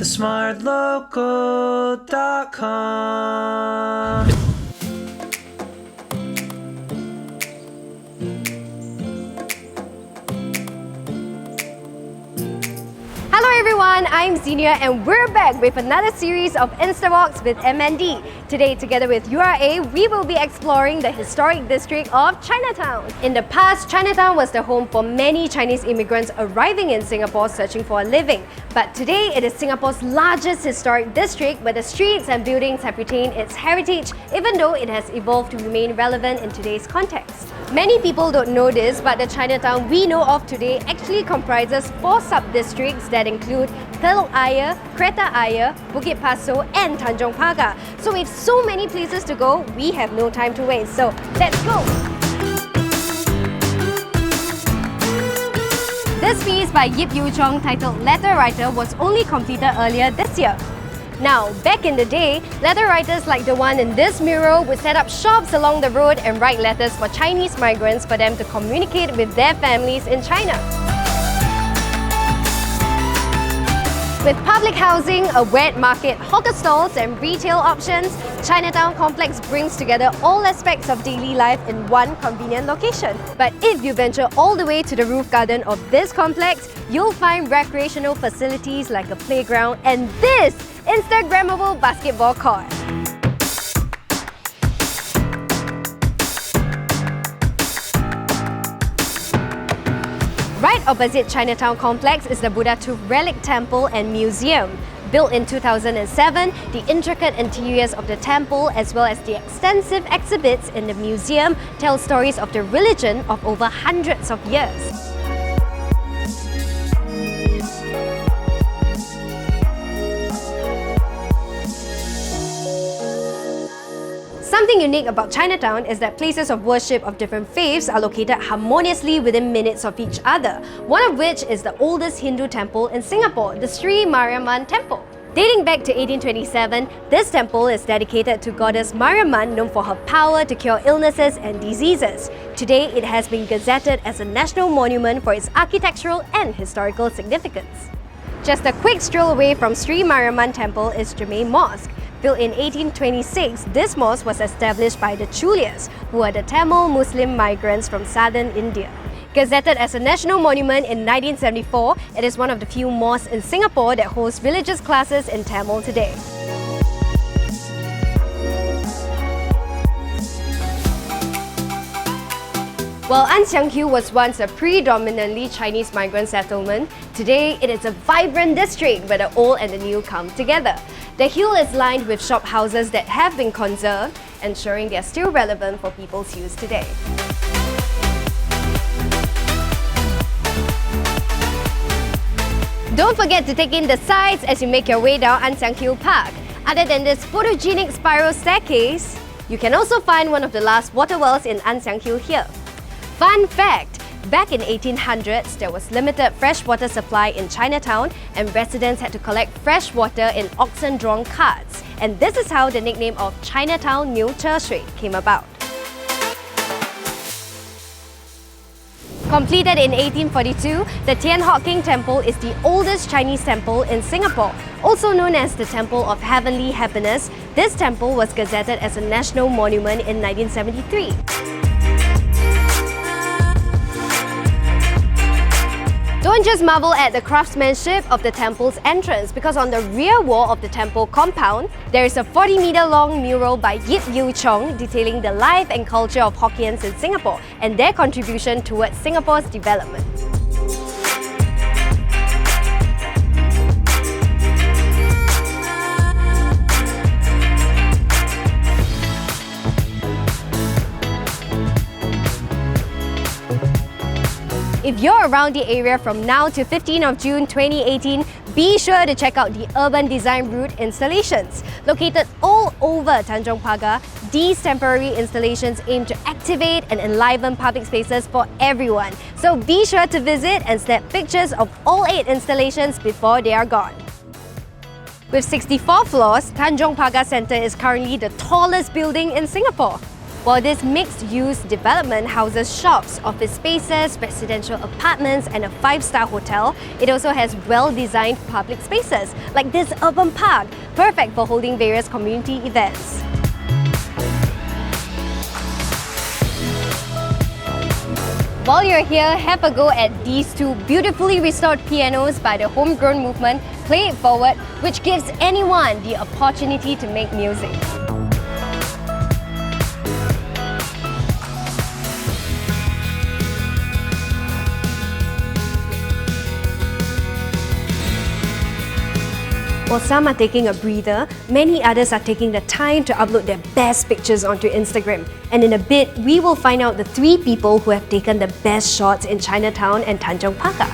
TheSmartLocal.com. Hello everyone, I'm Xenia and we're back with another series of Instawalks with MND. Today, together with URA, we will be exploring the historic district of Chinatown. In the past, Chinatown was the home for many Chinese immigrants arriving in Singapore searching for a living. But today, it is Singapore's largest historic district where the streets and buildings have retained its heritage, even though it has evolved to remain relevant in today's context. Many people don't know this, but the Chinatown we know of today actually comprises 4 sub-districts that include Telok Ayer, Kreta Ayer, Bukit Pasoh and Tanjong Pagar. So with so many places to go, we have no time to waste. So let's go! This piece by Yip Yew Chong titled Letter Writer was only completed earlier this year. Now, back in the day, letter writers like the one in this mural would set up shops along the road and write letters for Chinese migrants for them to communicate with their families in China. With public housing, a wet market, hawker stalls and retail options, Chinatown Complex brings together all aspects of daily life in one convenient location. But if you venture all the way to the roof garden of this complex, you'll find recreational facilities like a playground and this Instagrammable basketball court. Right opposite Chinatown Complex is the Buddha Tooth Relic Temple and Museum. Built in 2007, the intricate interiors of the temple as well as the extensive exhibits in the museum tell stories of the religion of over hundreds of years. Something unique about Chinatown is that places of worship of different faiths are located harmoniously within minutes of each other, one of which is the oldest Hindu temple in Singapore, the Sri Mariamman Temple. Dating back to 1827, this temple is dedicated to goddess Mariamman, known for her power to cure illnesses and diseases. Today, it has been gazetted as a national monument for its architectural and historical significance. Just a quick stroll away from Sri Mariamman Temple is Germain Mosque. Built in 1826, this mosque was established by the Chulias, who are the Tamil Muslim migrants from southern India. Gazetted as a national monument in 1974, it is one of the few mosques in Singapore that hosts religious classes in Tamil today. While An Siang Hill was once a predominantly Chinese migrant settlement, today it is a vibrant district where the old and the new come together. The hill is lined with shop houses that have been conserved, ensuring they are still relevant for people's use today. Don't forget to take in the sights as you make your way down An Siang Hill Park. Other than this photogenic spiral staircase, you can also find one of the last water wells in An Siang Hill here. Fun fact! Back in 1800s, there was limited freshwater supply in Chinatown and residents had to collect fresh water in oxen-drawn carts. And this is how the nickname of Chinatown New Shui came about. Completed in 1842, the Tian Hock King Temple is the oldest Chinese temple in Singapore. Also known as the Temple of Heavenly Happiness, this temple was gazetted as a national monument in 1973. Don't just marvel at the craftsmanship of the temple's entrance, because on the rear wall of the temple compound, there is a 40-meter-long mural by Yip Yew Chong detailing the life and culture of Hokkiens in Singapore and their contribution towards Singapore's development. If you're around the area from now to 15th of June 2018, be sure to check out the Urban Design Route installations. Located all over Tanjong Pagar, these temporary installations aim to activate and enliven public spaces for everyone. So be sure to visit and snap pictures of all 8 installations before they are gone. With 64 floors, Tanjong Pagar Centre is currently the tallest building in Singapore. While this mixed-use development houses shops, office spaces, residential apartments, and a 5-star hotel, it also has well-designed public spaces, like this urban park, perfect for holding various community events. While you're here, have a go at these two beautifully restored pianos by the Homegrown movement, Play It Forward, which gives anyone the opportunity to make music. While some are taking a breather, many others are taking the time to upload their best pictures onto Instagram. And in a bit, we will find out the 3 people who have taken the best shots in Chinatown and Tanjong Pagar.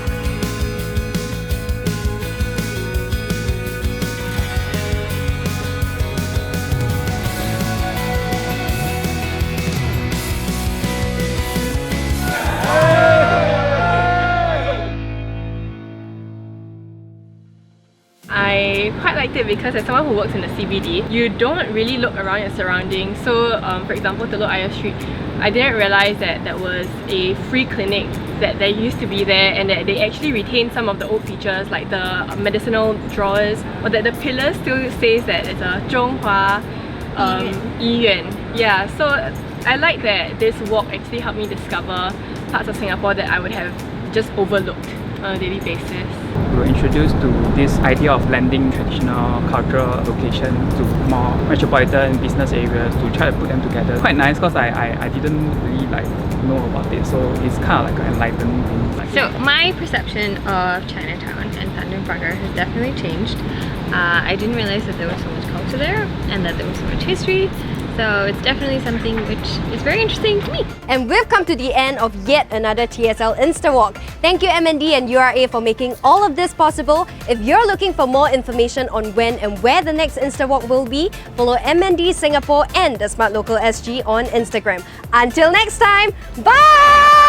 I quite liked it because as someone who works in the CBD, you don't really look around your surroundings. So for example, Telok Ayer Street, I didn't realize that that was a free clinic that there used to be there, and that they actually retained some of the old features like the medicinal drawers, or that the pillars still says that it's a Zhonghua Yiyuan. Yeah, so I like that this walk actually helped me discover parts of Singapore that I would have just overlooked on a daily basis. We were introduced to this idea of blending traditional cultural location to more metropolitan business areas to try to put them together. Quite nice because I didn't really know about it, so it's kind of like an enlightening thing. So my perception of Chinatown and Tanjong Pagar has definitely changed. I didn't realize that there was so much culture there and that there was so much history. So it's definitely something which is very interesting to me. And we've come to the end of yet another TSL Insta Walk. Thank you MND and URA for making all of this possible. If you're looking for more information on when and where the next Insta Walk will be, follow MND Singapore and TheSmartLocal SG on Instagram. Until next time, bye!